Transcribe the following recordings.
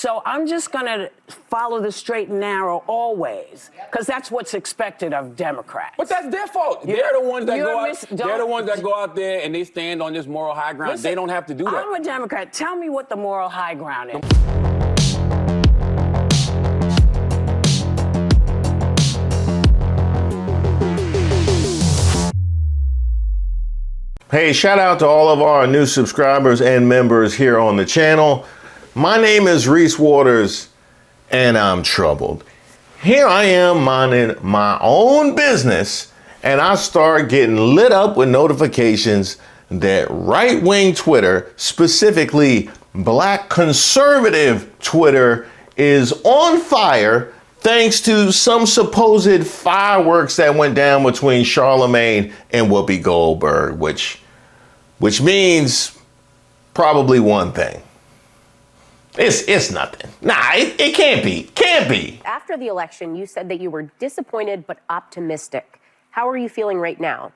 So I'm just going to follow the straight and narrow always, because that's what's expected of Democrats. But that's their fault. They're the ones that go out there and they stand on this moral high ground. Listen, they don't have to do that. I'm a Democrat. Tell me what the moral high ground is. Hey, shout out to all of our new subscribers and members here on the channel. My name is Reese Waters, and I'm troubled. Here I am minding my own business, and I start getting lit up with notifications that right-wing Twitter, specifically black conservative Twitter, is on fire thanks to some supposed fireworks that went down between Charlamagne and Whoopi Goldberg, which means probably one thing. It's nothing. Nah, it can't be. Can't be. After the election, you said that you were disappointed but optimistic. How are you feeling right now?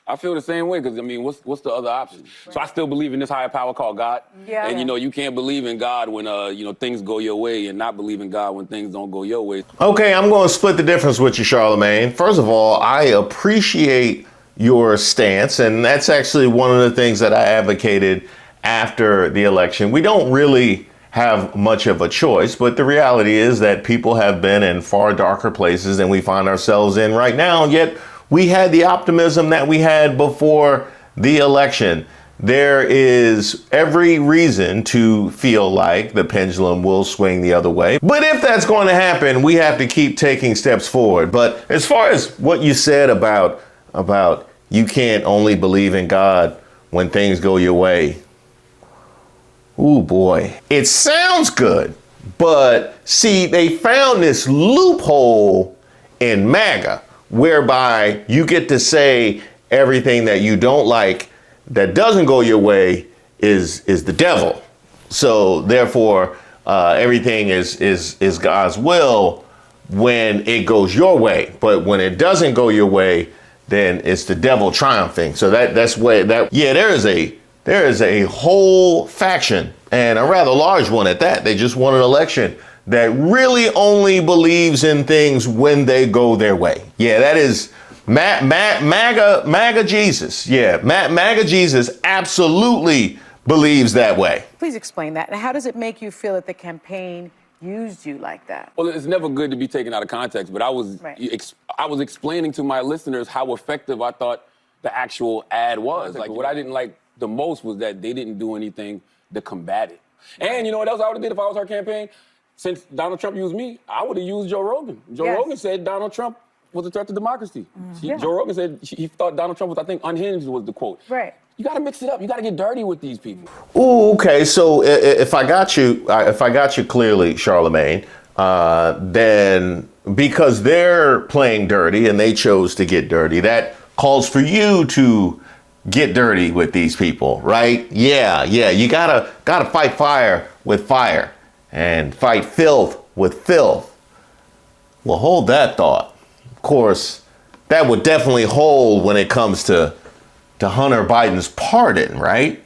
I feel the same way because, I mean, what's the other option? Right. So I still believe in this higher power called God. Yeah. And, you can't believe in God when, things go your way and not believe in God when things don't go your way. Okay, I'm going to split the difference with you, Charlamagne. First of all, I appreciate your stance, and that's actually one of the things that I advocated after the election. We don't really have much of a choice, but the reality is that people have been in far darker places than we find ourselves in right now, yet we had the optimism that we had before the election. There is every reason to feel like the pendulum will swing the other way. But if that's going to happen, we have to keep taking steps forward. But as far as what you said about you can't only believe in God when things go your way. Ooh, boy. It sounds good, but see, they found this loophole in MAGA whereby you get to say everything that you don't like that doesn't go your way is the devil. So therefore, everything is God's will when it goes your way. But when it doesn't go your way, then it's the devil triumphing. So that's where there is a whole faction, and a rather large one at that. They just won an election that really only believes in things when they go their way. Yeah, that is MAGA Jesus. Yeah, MAGA Jesus absolutely believes that way. Please explain that. And how does it make you feel that the campaign used you like that? Well, it's never good to be taken out of context, but I was explaining to my listeners how effective I thought the actual ad was. Like, what I didn't like the most was that they didn't do anything to combat it. And you know what else I would have did if I was our campaign? Since Donald Trump used me, I would have used Joe Rogan. Joe Rogan said Donald Trump was a threat to democracy. Joe Rogan said he thought Donald Trump was, I think, unhinged was the quote. Right. You got to mix it up. You got to get dirty with these people. Ooh, okay. So if I got you clearly, Charlamagne, then because they're playing dirty and they chose to get dirty, that calls for you to get dirty with these people, right? Yeah. You gotta fight fire with fire and fight filth with filth. Well, hold that thought. Of course, that would definitely hold when it comes to Hunter Biden's pardon, right?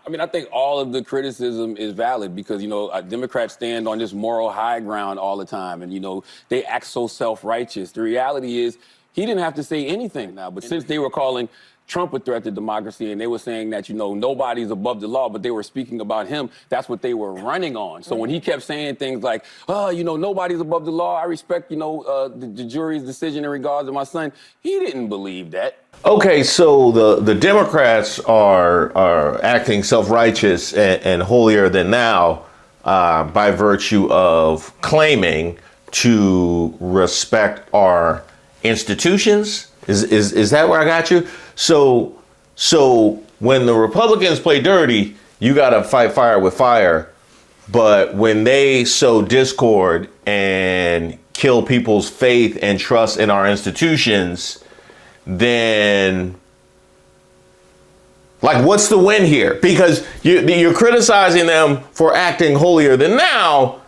I mean, I think all of the criticism is valid because, Democrats stand on this moral high ground all the time and, they act so self-righteous. The reality is he didn't have to say anything now, but since they were calling Trump a threat to democracy and they were saying that, nobody's above the law, but they were speaking about him, that's what they were running on. So when he kept saying things like, nobody's above the law, I respect, the jury's decision in regards to my son, he didn't believe that. Okay, so the Democrats are acting self-righteous and holier than thou by virtue of claiming to respect our institutions. Is that where I got you? So when the Republicans play dirty, you got to fight fire with fire. But when they sow discord and kill people's faith and trust in our institutions, then what's the win here? Because you're criticizing them for acting holier than thou,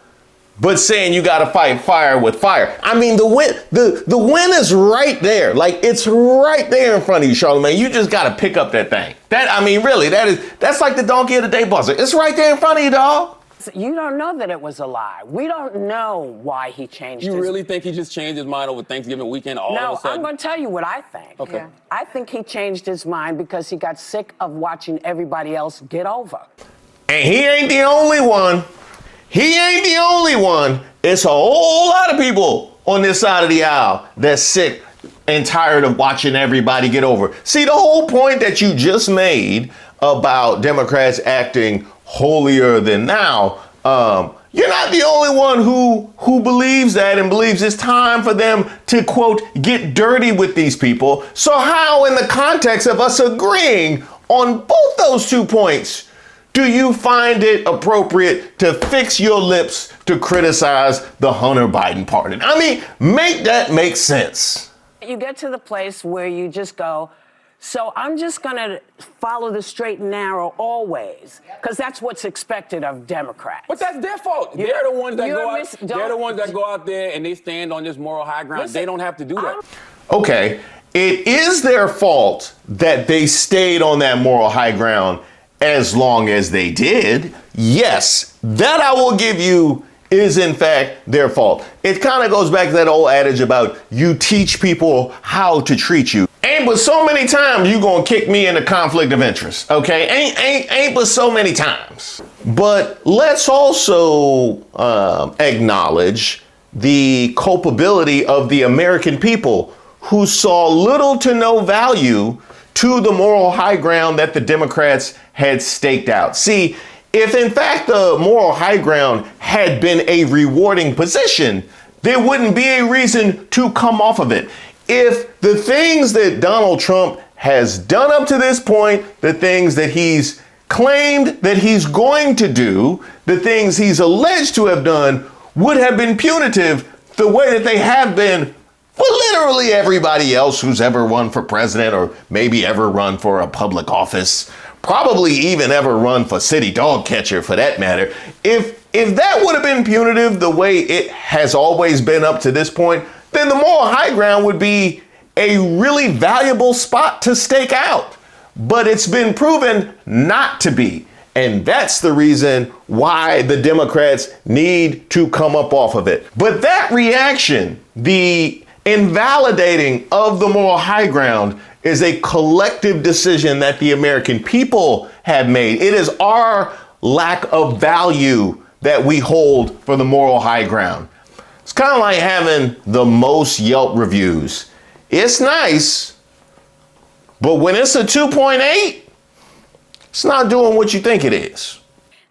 but saying you got to fight fire with fire. I mean, the win is right there. It's right there in front of you, Charlamagne. You just got to pick up that thing. Really, that's like the donkey of the day buzzer. It's right there in front of you, dog. You don't know that it was a lie. We don't know why he changed You really think he just changed his mind over Thanksgiving weekend all of a No, sudden? I'm going to tell you what I think. Okay. Yeah. I think he changed his mind because he got sick of watching everybody else get over. And he ain't the only one. He ain't the only one. It's a whole lot of people on this side of the aisle that's sick and tired of watching everybody get over. See, the whole point that you just made about Democrats acting holier than thou, you're not the only one who believes that and believes it's time for them to, quote, get dirty with these people. So how, in the context of us agreeing on both those 2 points, do you find it appropriate to fix your lips to criticize the Hunter Biden pardon? I mean, make that make sense. You get to the place where you just go, so I'm just going to follow the straight and narrow always, because that's what's expected of Democrats. But that's their fault. They're the ones that go out. They're the ones that go out there and they stand on this moral high ground. They don't have to do that. Okay, it is their fault that they stayed on that moral high ground as long as they did. Yes, that I will give you is in fact their fault. It kind of goes back to that old adage about you teach people how to treat you. Ain't but so many times you gonna kick me into conflict of interest, okay? Ain't but so many times. But let's also acknowledge the culpability of the American people who saw little to no value to the moral high ground that the Democrats had staked out. See, if in fact the moral high ground had been a rewarding position, there wouldn't be a reason to come off of it. If the things that Donald Trump has done up to this point, the things that he's claimed that he's going to do, the things he's alleged to have done would have been punitive the way that they have been for literally everybody else who's ever run for president or maybe ever run for a public office, probably even ever run for city dog catcher for that matter. If that would have been punitive the way it has always been up to this point, then the moral high ground would be a really valuable spot to stake out. But it's been proven not to be. And that's the reason why the Democrats need to come up off of it. But that reaction, the invalidating of the moral high ground, is a collective decision that the American people have made. It is our lack of value that we hold for the moral high ground. It's kind of like having the most Yelp reviews. It's nice, but when it's a 2.8, it's not doing what you think it is.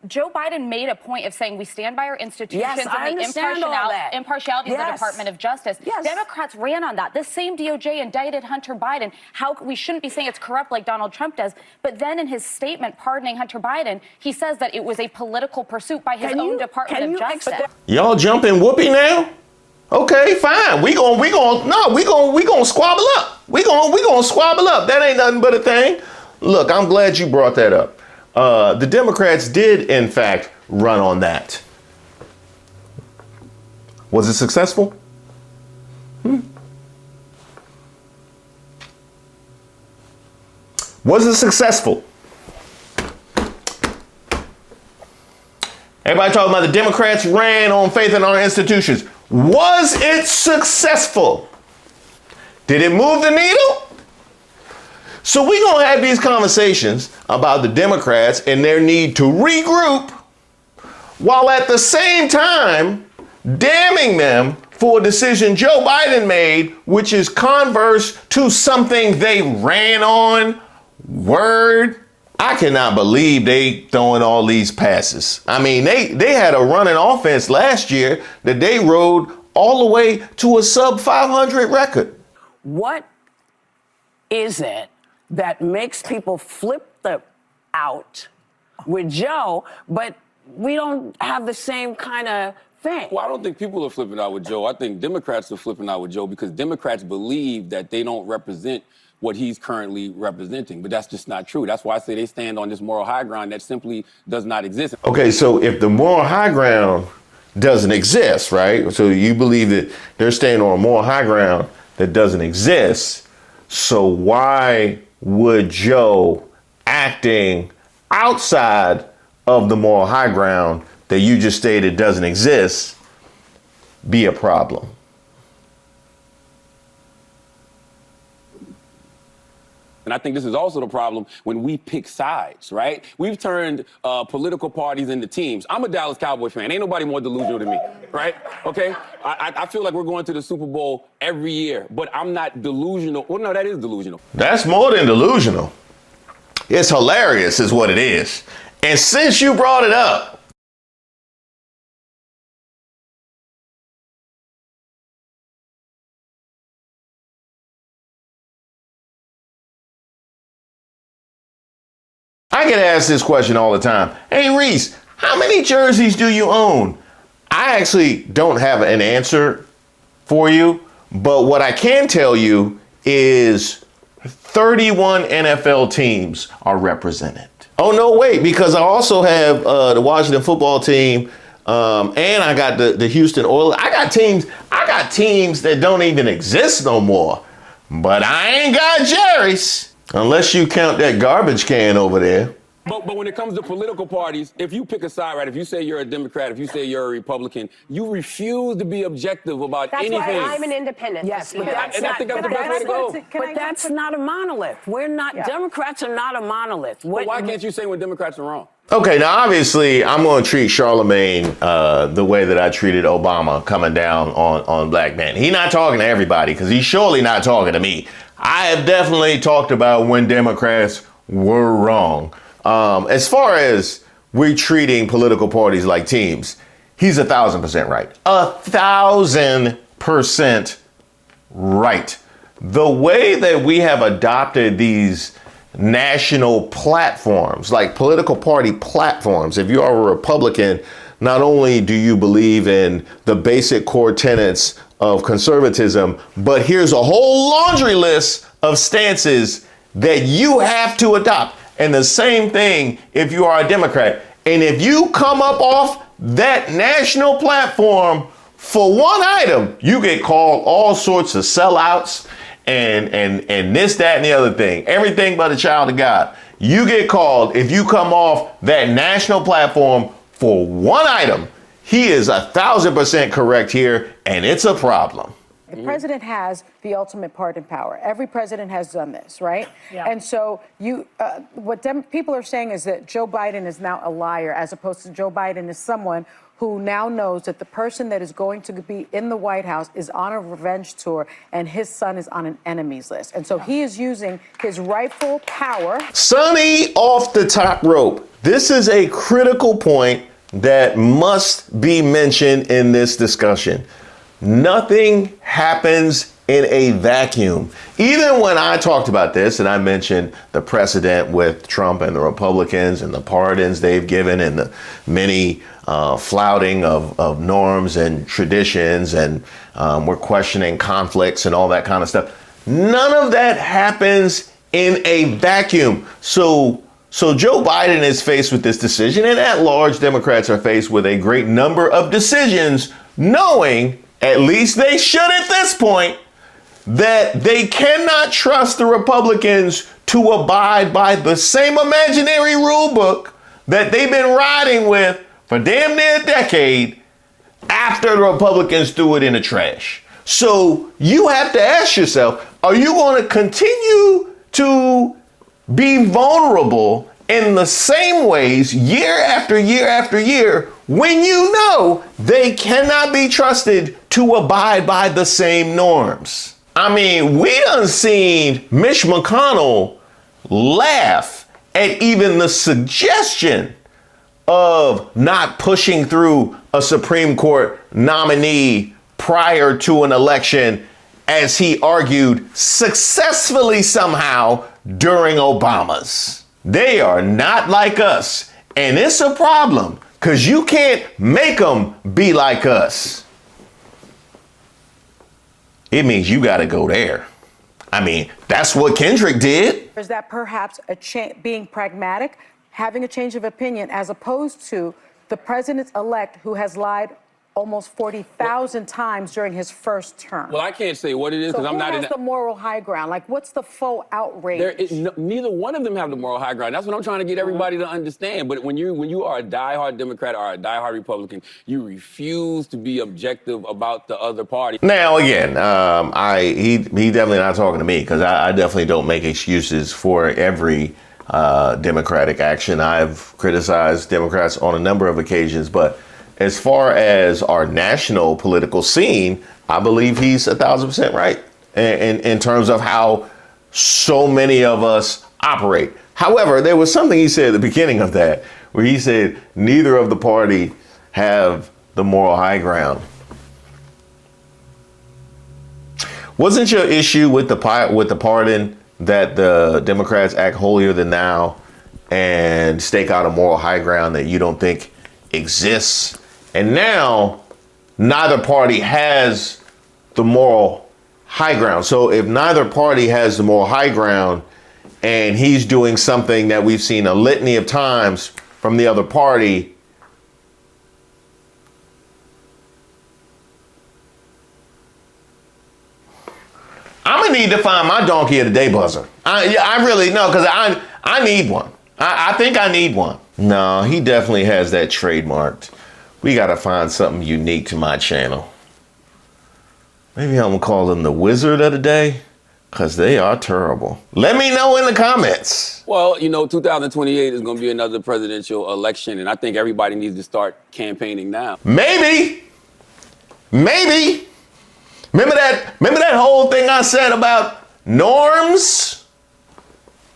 Joe Biden made a point of saying we stand by our institutions Yes, I and the understand all that. impartiality of the Yes. Department of Justice. Yes. Democrats ran on that. This same DOJ indicted Hunter Biden. How we shouldn't be saying it's corrupt like Donald Trump does. But then in his statement pardoning Hunter Biden, he says that it was a political pursuit by his own Department of Justice. Y'all jumping Whoopi now? Okay, fine. We gonna squabble up. We gonna squabble up. That ain't nothing but a thing. Look, I'm glad you brought that up. The Democrats did, in fact, run on that. Was it successful? Was it successful? Everybody talking about the Democrats ran on faith in our institutions. Was it successful? Did it move the needle? So we're going to have these conversations about the Democrats and their need to regroup, while at the same time damning them for a decision Joe Biden made, which is converse to something they ran on. Word. I cannot believe they throwing all these passes. I mean, they had a running offense last year that they rode all the way to a sub 500 record. What is it that makes people flip out with Joe, but we don't have the same kind of thing? Well, I don't think people are flipping out with Joe. I think Democrats are flipping out with Joe because Democrats believe that they don't represent what he's currently representing. But that's just not true. That's why I say they stand on this moral high ground that simply does not exist. Okay, so if the moral high ground doesn't exist, right? So you believe that they're staying on a moral high ground that doesn't exist. So why would Joe acting outside of the moral high ground that you just stated doesn't exist be a problem? And I think this is also the problem when we pick sides, right? We've turned political parties into teams. I'm a Dallas Cowboys fan. Ain't nobody more delusional than me, right? Okay? I feel like we're going to the Super Bowl every year, but I'm not delusional. Well, no, that is delusional. That's more than delusional. It's hilarious is what it is. And since you brought it up, I get asked this question all the time. Hey, Reese, how many jerseys do you own? I actually don't have an answer for you, but what I can tell you is 31 NFL teams are represented. Oh, no, wait, because I also have the Washington football team, and I got the Houston Oilers. I got teams that don't even exist no more, but I ain't got Jerry's. Unless you count that garbage can over there. But when it comes to political parties, if you pick a side, right, if you say you're a Democrat, if you say you're a Republican, you refuse to be objective about anything. That's why I'm an independent. Yes, but I think that's the best way to go. But that's not a monolith. We're not, Democrats are not a monolith. But why can't you say when Democrats are wrong? Okay, now obviously I'm going to treat Charlamagne the way that I treated Obama coming down on black men. He's not talking to everybody because he's surely not talking to me. I have definitely talked about when Democrats were wrong. As far as we're treating political parties like teams, he's 1,000% right. 1,000% right. The way that we have adopted these national platforms, like political party platforms, if you are a Republican, not only do you believe in the basic core tenets of conservatism, but here's a whole laundry list of stances that you have to adopt. And the same thing if you are a Democrat. And if you come up off that national platform for one item, you get called all sorts of sellouts and this, that, and the other thing. Everything but a child of God. You get called if you come off that national platform for one item. He is 1,000% correct here, and it's a problem. The president has the ultimate pardon power. Every president has done this, right? Yeah. And so people are saying is that Joe Biden is now a liar, as opposed to Joe Biden is someone who now knows that the person that is going to be in the White House is on a revenge tour and his son is on an enemies list. And so he is using his rightful power. Sonny off the top rope. This is a critical point that must be mentioned in this discussion. Nothing happens in a vacuum. Even when I talked about this and I mentioned the precedent with Trump and the Republicans and the pardons they've given and the many flouting of norms and traditions, and we're questioning conflicts and all that kind of stuff. None of that happens in a vacuum. So Joe Biden is faced with this decision, and at large, Democrats are faced with a great number of decisions, knowing, at least they should at this point, that they cannot trust the Republicans to abide by the same imaginary rule book that they've been riding with for damn near a decade after the Republicans threw it in the trash. So you have to ask yourself, are you going to continue to be vulnerable in the same ways year after year after year when you know they cannot be trusted to abide by the same norms? I mean, we done seen Mitch McConnell laugh at even the suggestion of not pushing through a Supreme Court nominee prior to an election, as he argued successfully somehow during Obama's. They are not like us, and it's a problem because you can't make them be like us. It means you got to go there. I mean, that's what Kendrick did. Is that perhaps being pragmatic, having a change of opinion, as opposed to the president-elect who has lied almost 40,000 times during his first term. Well, I can't say what it is because so I'm not who in has the moral high ground? Like, what's the faux outrage? Neither one of them have the moral high ground. That's what I'm trying to get everybody to understand. But when you are a diehard Democrat or a diehard Republican, you refuse to be objective about the other party. Now, again, he definitely not talking to me because I definitely don't make excuses for every Democratic action. I've criticized Democrats on a number of occasions, but as far as our national political scene, I believe he's 1,000% right in terms of how so many of us operate. However, there was something he said at the beginning of that where he said neither of the party have the moral high ground. Wasn't your issue with the pardon that the Democrats act holier than thou and stake out a moral high ground that you don't think exists? And now neither party has the moral high ground. So if neither party has the moral high ground and he's doing something that we've seen a litany of times from the other party, I'm gonna need to find my donkey of the day buzzer. I really know, because I need one. I think I need one. No, he definitely has that trademarked. We gotta find something unique to my channel. Maybe I'm gonna call them the Wizard of the Day, because they are terrible. Let me know in the comments. Well, 2028 is going to be another presidential election, and I think everybody needs to start campaigning now. Maybe. Remember that whole thing I said about norms?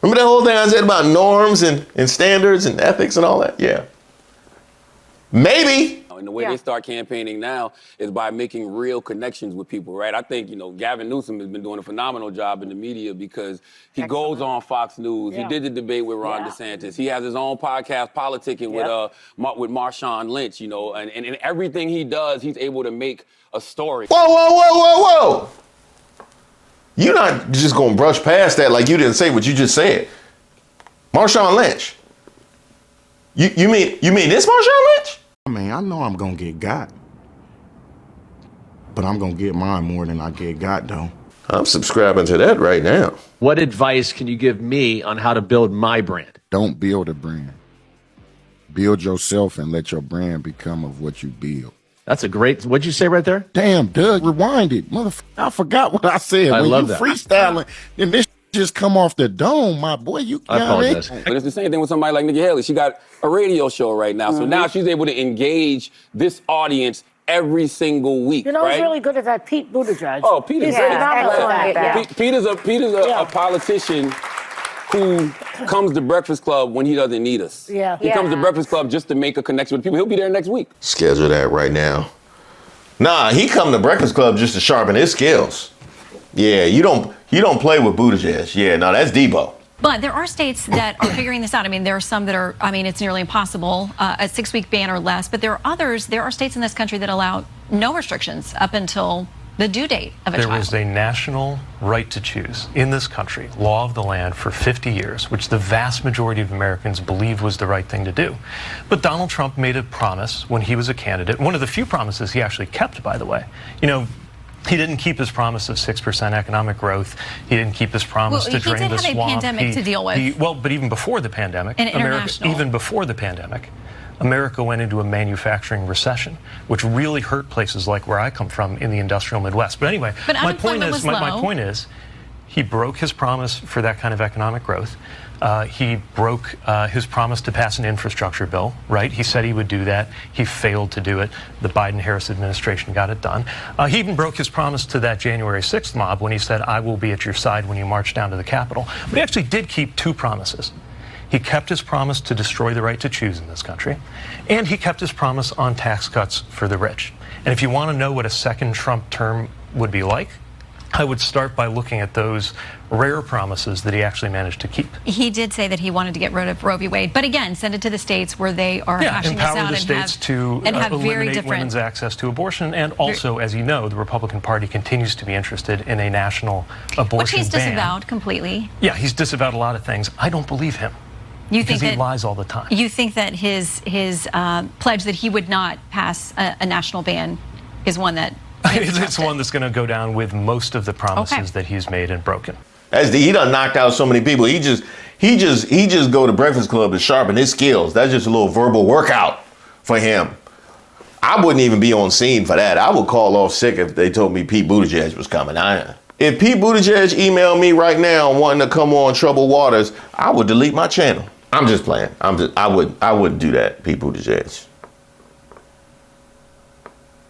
Remember that whole thing I said about norms and standards and ethics and all that? Yeah. Maybe. And the way they start campaigning now is by making real connections with people, right? I think, Gavin Newsom has been doing a phenomenal job in the media because he goes on Fox News. Yeah. He did the debate with Ron DeSantis. He has his own podcast, Politicking, with Marshawn Lynch, and everything he does, he's able to make a story. Whoa. You're not just going to brush past that like you didn't say what you just said. Marshawn Lynch. You mean this Marshawn Lynch? I mean, I know I'm gonna get got, but I'm gonna get mine more than I get got, though. I'm subscribing to that right now. What advice can you give me on how to build my brand? Don't build a brand. Build yourself and let your brand become of what you build. That's a great, what'd you say right there? Damn, Doug, rewind it. Motherfucker, I forgot what I said. I love that. When you freestyling, then this just come off the dome, my boy. I apologize. But it's the same thing with somebody like Nikki Haley. She got a radio show right now. So now she's able to engage this audience every single week. Who's really good at that? Pete Buttigieg. Oh, Pete is great. Pete is a politician who comes to Breakfast Club when he doesn't need us. Yeah. He comes to Breakfast Club just to make a connection with people. He'll be there next week. Schedule that right now. Nah, he come to Breakfast Club just to sharpen his skills. Yeah, you don't play with Buttigieg. Yeah, no, that's Debo. But there are states that are figuring this out. I mean, there are some that are, it's nearly impossible, a 6-week ban or less. But there are states in this country that allow no restrictions up until the due date of a child. There was a national right to choose in this country, law of the land, for 50 years, which the vast majority of Americans believe was the right thing to do. But Donald Trump made a promise when he was a candidate, one of the few promises he actually kept, by the way. He didn't keep his promise of 6% economic growth. He didn't keep his promise to drain the swamp. He did have a pandemic to deal with. But even before the pandemic, America went into a manufacturing recession, which really hurt places like where I come from in the industrial Midwest. But anyway, my point is, he broke his promise for that kind of economic growth. He broke his promise to pass an infrastructure bill, right? He said he would do that. He failed to do it. The Biden-Harris administration got it done. He even broke his promise to that January 6th mob when he said, I will be at your side when you march down to the Capitol. But he actually did keep 2 promises. He kept his promise to destroy the right to choose in this country, and he kept his promise on tax cuts for the rich. And if you want to know what a second Trump term would be like, I would start by looking at those rare promises that he actually managed to keep. He did say that he wanted to get rid of Roe v. Wade, but again, send it to the states where they are hashing this out empower the states to eliminate women's access to abortion. And also, as you know, the Republican Party continues to be interested in a national abortion ban. Which he's disavowed completely. Yeah, he's disavowed a lot of things. I don't believe him. You because think he lies all the time. You think that his pledge that he would not pass a national ban is one that it's one that's going to go down with most of the promises that he's made and broken. He done knocked out so many people. He just go to Breakfast Club to sharpen his skills. That's just a little verbal workout for him. I wouldn't even be on scene for that. I would call off sick if they told me Pete Buttigieg was coming. If Pete Buttigieg emailed me right now wanting to come on Troubled Waters, I would delete my channel. I'm just playing. I wouldn't do that, Pete Buttigieg.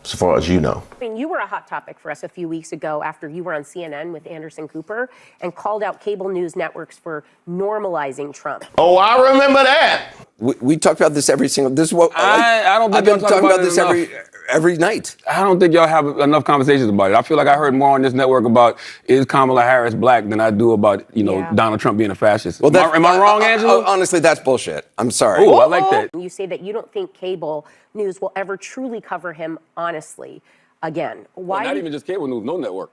As far as you know. I mean, you were a hot topic for us a few weeks ago after you were on CNN with Anderson Cooper and called out cable news networks for normalizing Trump. Oh, I remember that. We talked about this every single. This is what I don't think I've been talking about this every night. I don't think y'all have enough conversations about it. I feel like I heard more on this network about is Kamala Harris black than I do about Donald Trump being a fascist. Well, am I wrong, Angela? Honestly, that's bullshit. I'm sorry. Oh, I like that. You say that you don't think cable news will ever truly cover him honestly again. Why? Well, not even just cable news, no network.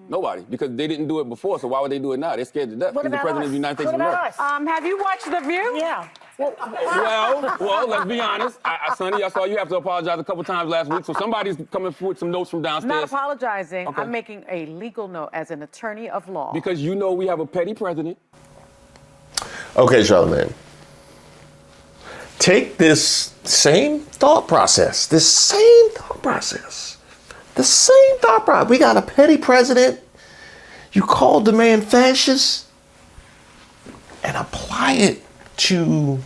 Nobody, because they didn't do it before, so why would they do it now? They're scared to death. He's the president of the United States of America. Have you watched The View? Yeah. Well, let's be honest. Sonny, I saw you have to apologize a couple times last week, so somebody's coming with some notes from downstairs. Not apologizing. Okay. I'm making a legal note as an attorney of law. Because you know we have a petty president. Okay, Charlamagne. Take this same thought process. We got a petty president. You called the man fascist and apply it to,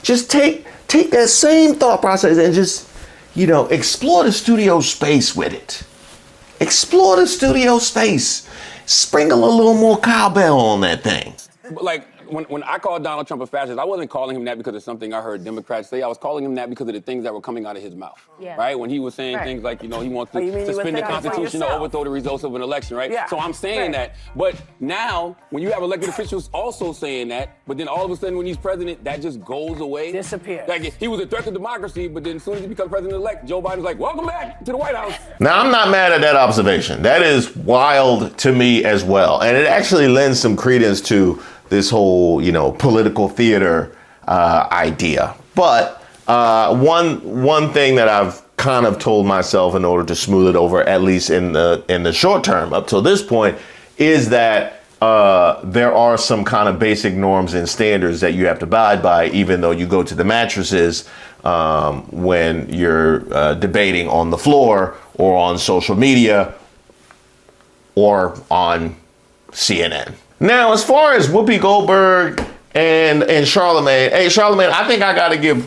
just take that same thought process and just, explore the studio space with it. Explore the studio space. Sprinkle a little more cowbell on that thing. Like, when I called Donald Trump a fascist, I wasn't calling him that because of something I heard Democrats say. I was calling him that because of the things that were coming out of his mouth, right? When he was saying things like, he wants to suspend the Constitution or overthrow the results of an election, right? Yeah. So I'm saying that. But now, when you have elected officials also saying that, but then all of a sudden when he's president, that just goes away. Disappears. Like, he was a threat to democracy, but then as soon as he becomes president-elect, Joe Biden's like, welcome back to the White House. Now, I'm not mad at that observation. That is wild to me as well. And it actually lends some credence to this whole, political theater idea. But one thing that I've kind of told myself in order to smooth it over, at least in the short term up till this point, is that there are some kind of basic norms and standards that you have to abide by, even though you go to the mattresses when you're debating on the floor or on social media or on CNN. Now, as far as Whoopi Goldberg and Charlamagne, hey Charlamagne, I think I gotta give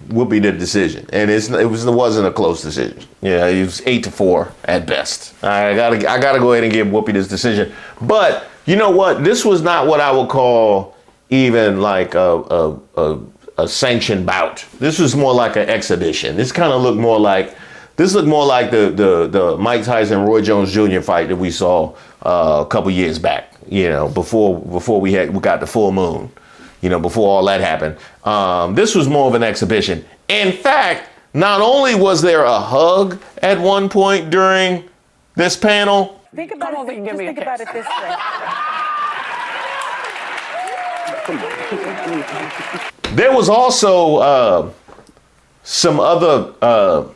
Whoopi the decision, and it wasn't a close decision. Yeah, it was 8-4 at best. I gotta go ahead and give Whoopi this decision. But you know what? This was not what I would call even like a sanctioned bout. This was more like an exhibition. This looked more like the Mike Tyson Roy Jones Jr. fight that we saw a couple years back. Before we got the full moon, before all that happened. This was more of an exhibition. In fact, not only was there a hug at one point during this panel. Think about it this way. There was also some other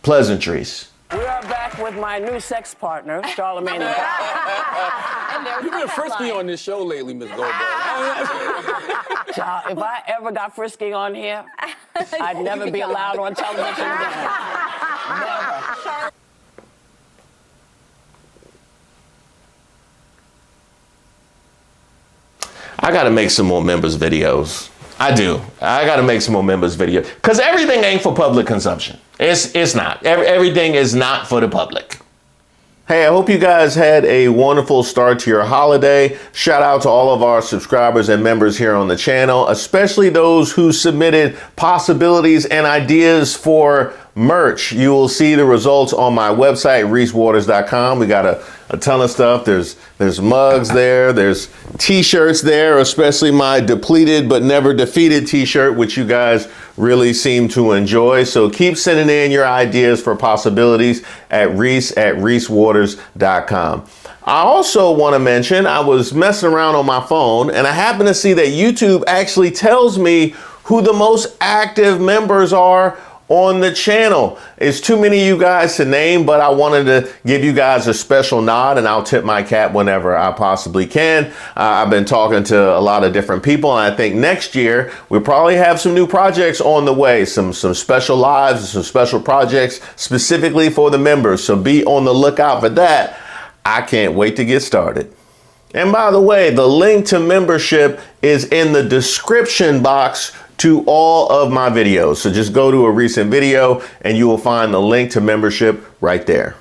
pleasantries. We are back with my new sex partner, Charlamagne Tha God. You've been frisky on this show lately, Ms. Goldberg. If I ever got frisky on here, I'd never be allowed on television again. Never. I got to make some more members videos. I do. I got to make some more members videos because everything ain't for public consumption. It's not. Everything is not for the public. Hey, I hope you guys had a wonderful start to your holiday. Shout out to all of our subscribers and members here on the channel, especially those who submitted possibilities and ideas for merch. You will see the results on my website, reesewaters.com. We got a ton of stuff. There's mugs there. There's t-shirts there, especially my depleted but never defeated t-shirt, which you guys really seem to enjoy. So keep sending in your ideas for possibilities at reesewaters.com. I also want to mention, I was messing around on my phone and I happened to see that YouTube actually tells me who the most active members are on the channel. It's too many of you guys to name, but I wanted to give you guys a special nod, and I'll tip my cap whenever I possibly can. I've been talking to a lot of different people, and I think next year we'll probably have some new projects on the way, some special lives and some special projects specifically for the members. So be on the lookout for that. I can't wait to get started. And by the way, the link to membership is in the description box to all of my videos. So just go to a recent video and you will find the link to membership right there.